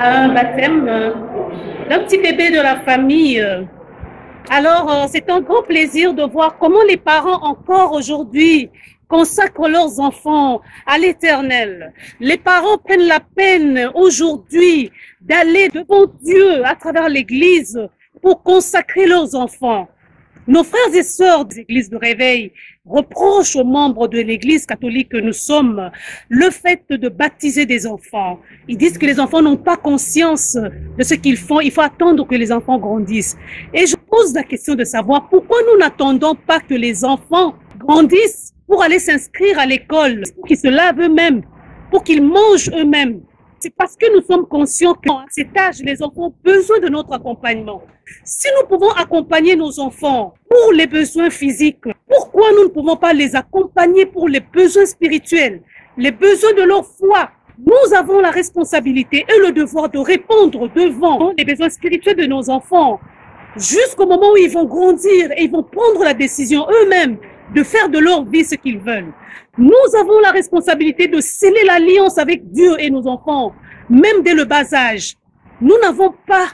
à un baptême d'un petit bébé de la famille. Alors, c'est un grand plaisir de voir comment les parents encore aujourd'hui consacrent leurs enfants à l'Éternel. Les parents prennent la peine aujourd'hui d'aller devant Dieu à travers l'Église pour consacrer leurs enfants. Nos frères et sœurs des églises de réveil reprochent aux membres de l'église catholique que nous sommes le fait de baptiser des enfants. Ils disent que les enfants n'ont pas conscience de ce qu'ils font. Il faut attendre que les enfants grandissent. Et je pose la question de savoir pourquoi nous n'attendons pas que les enfants grandissent pour aller s'inscrire à l'école, pour qu'ils se lavent eux-mêmes, pour qu'ils mangent eux-mêmes. C'est parce que nous sommes conscients qu'à cet âge, les enfants ont besoin de notre accompagnement. Si nous pouvons accompagner nos enfants pour les besoins physiques, pourquoi nous ne pouvons pas les accompagner pour les besoins spirituels, les besoins de leur foi? Nous avons la responsabilité et le devoir de répondre devant les besoins spirituels de nos enfants jusqu'au moment où ils vont grandir et ils vont prendre la décision eux-mêmes de faire de leur vie ce qu'ils veulent. Nous avons la responsabilité de sceller l'alliance avec Dieu et nos enfants, même dès le bas âge. Nous n'avons pas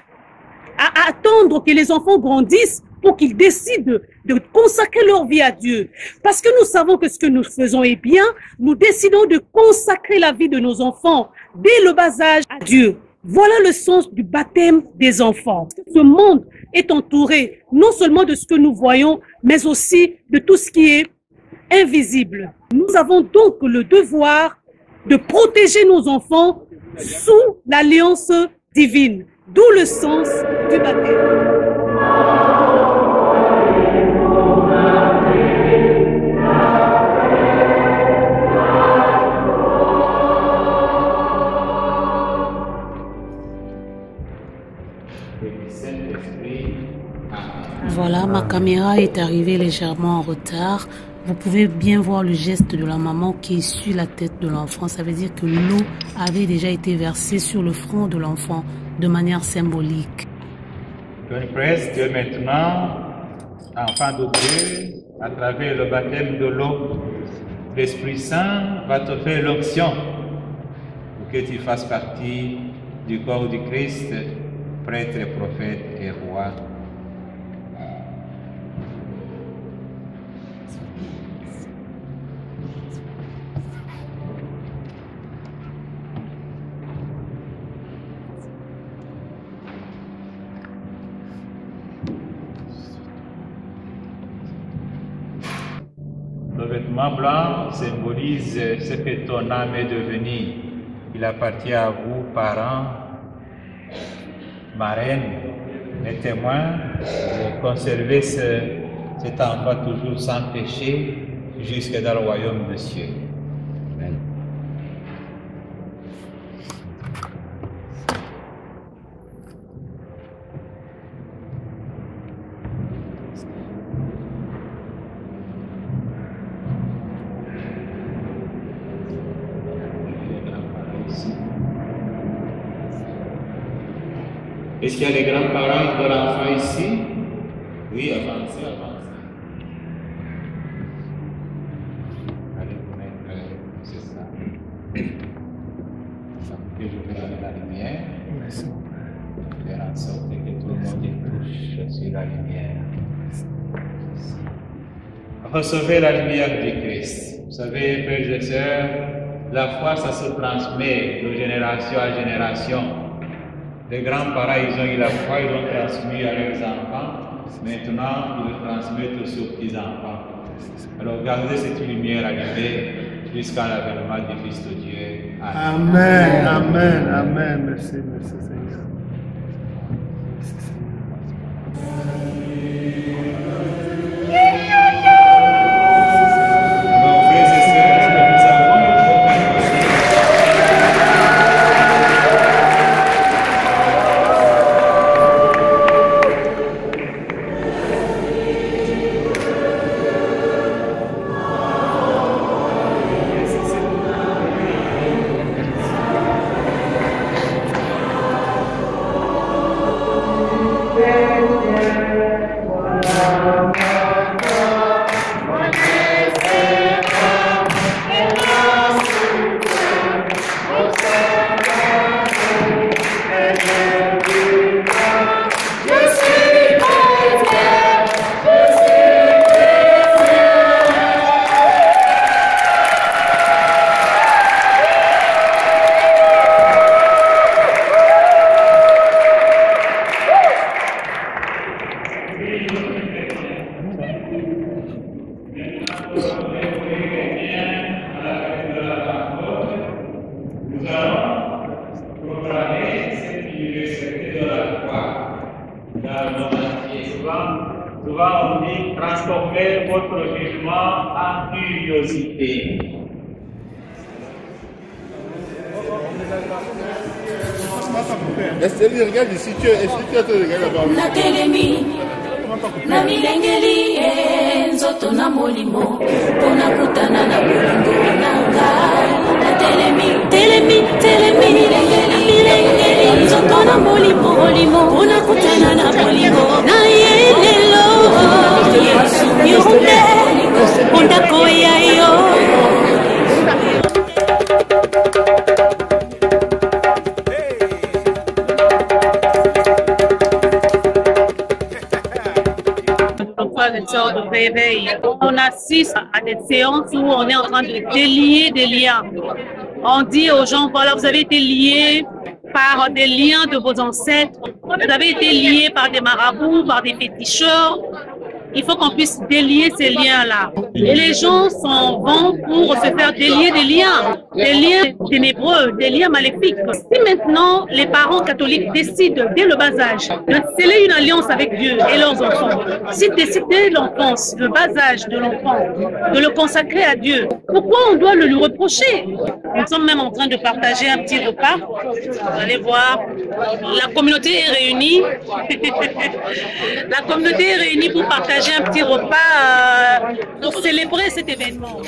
à attendre que les enfants grandissent pour qu'ils décident de consacrer leur vie à Dieu. Parce que nous savons que ce que nous faisons est bien, nous décidons de consacrer la vie de nos enfants dès le bas âge à Dieu. Voilà le sens du baptême des enfants. Ce monde est entouré non seulement de ce que nous voyons, mais aussi de tout ce qui est invisible. Nous avons donc le devoir de protéger nos enfants sous l'alliance divine, d'où le sens du baptême. Voilà, ma caméra est arrivée légèrement en retard. Vous pouvez bien voir le geste de la maman qui essuie la tête de l'enfant. Ça veut dire que l'eau avait déjà été versée sur le front de l'enfant de manière symbolique. Donc, presse Dieu maintenant, enfant de Dieu, à travers le baptême de l'eau, l'Esprit Saint va te faire l'onction pour que tu fasses partie du corps du Christ, prêtre, prophète et roi. Le vêtement blanc symbolise ce que ton âme est devenue. Il appartient à vous, parents, marraines, les témoins, de conserver cet enfant toujours sans péché jusque dans le royaume des cieux. Amen. Est-ce qu'il y a les grands-parents de l'enfant ici? Oui, avancez, avancez. Allez, vous mettre, c'est ça. Que je vais aller la lumière. Faire en sorte que tout le monde touche sur la lumière. Recevez la lumière du Christ. Vous savez, frères et sœurs, la foi, ça se transmet de génération à génération. Les grands-parents, ils ont eu la foi, ils l'ont transmis à leurs enfants. Maintenant, ils le transmettent aussi aux petits-enfants. Alors, gardez cette lumière allumée jusqu'à l'avènement du Fils de Dieu. Amen, amen, amen. Merci, merci Seigneur. Wow. Souvent on dit transformer votre jugement en curiosité. Regarde ici, tu es en train de regarder là-bas. Na telemi, na milengeli, nzoto na molimo, pona kutana na bolingo nanga. Na telemi, milengeli, nzoto na molimo, pona kutana na bolingo na yelelo. Yesu yonde, onda koya yo. De réveil. On assiste à des séances où on est en train de délier des liens. On dit aux gens, voilà, vous avez été liés par des liens de vos ancêtres, vous avez été liés par des marabouts, par des féticheurs. Il faut qu'on puisse délier ces liens-là. Et les gens s'en vont pour se faire délier des liens ténébreux, des liens maléfiques. Si maintenant les parents catholiques décident dès le bas âge de sceller une alliance avec Dieu et leurs enfants, s'ils décident dès l'enfance, le bas âge de l'enfant, de le consacrer à Dieu, pourquoi on doit le lui reprocher? Nous sommes même en train de partager un petit repas. Vous allez voir, la communauté est réunie. La communauté est réunie pour partager un petit repas pour célébrer cet événement.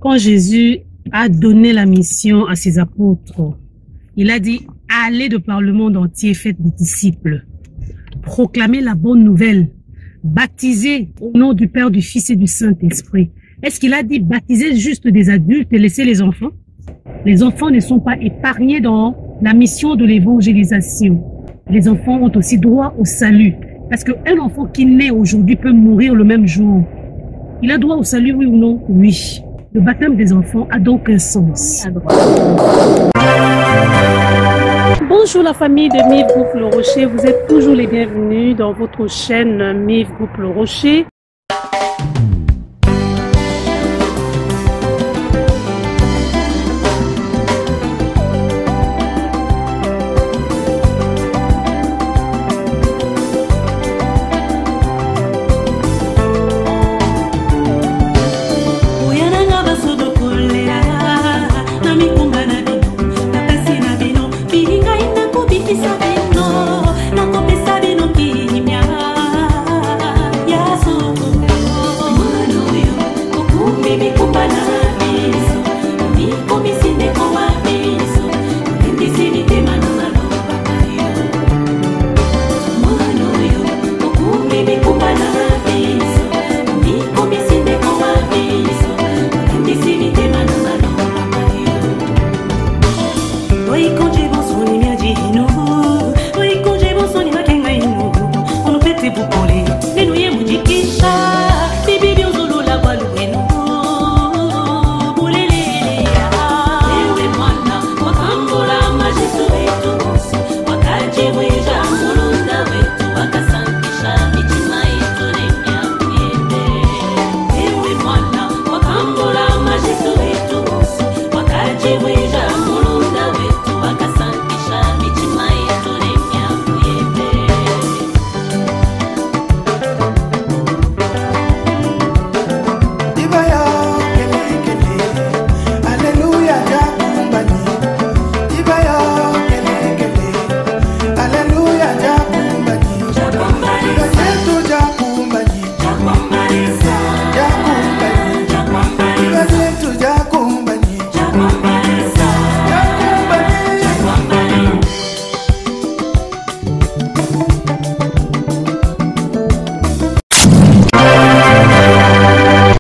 Quand Jésus a donné la mission à ses apôtres, il a dit « Allez de par le monde entier, faites des disciples, proclamez la bonne nouvelle, baptisez au nom du Père, du Fils et du Saint-Esprit ». Est-ce qu'il a dit baptiser juste des adultes et laisser les enfants? Les enfants ne sont pas épargnés dans la mission de l'évangélisation. Les enfants ont aussi droit au salut. Parce qu'un enfant qui naît aujourd'hui peut mourir le même jour. Il a droit au salut, oui ou non? Oui. Le baptême des enfants a donc un sens. Bonjour la famille de MIF Groupe Le Rocher. Vous êtes toujours les bienvenus dans votre chaîne MIF Groupe Le Rocher.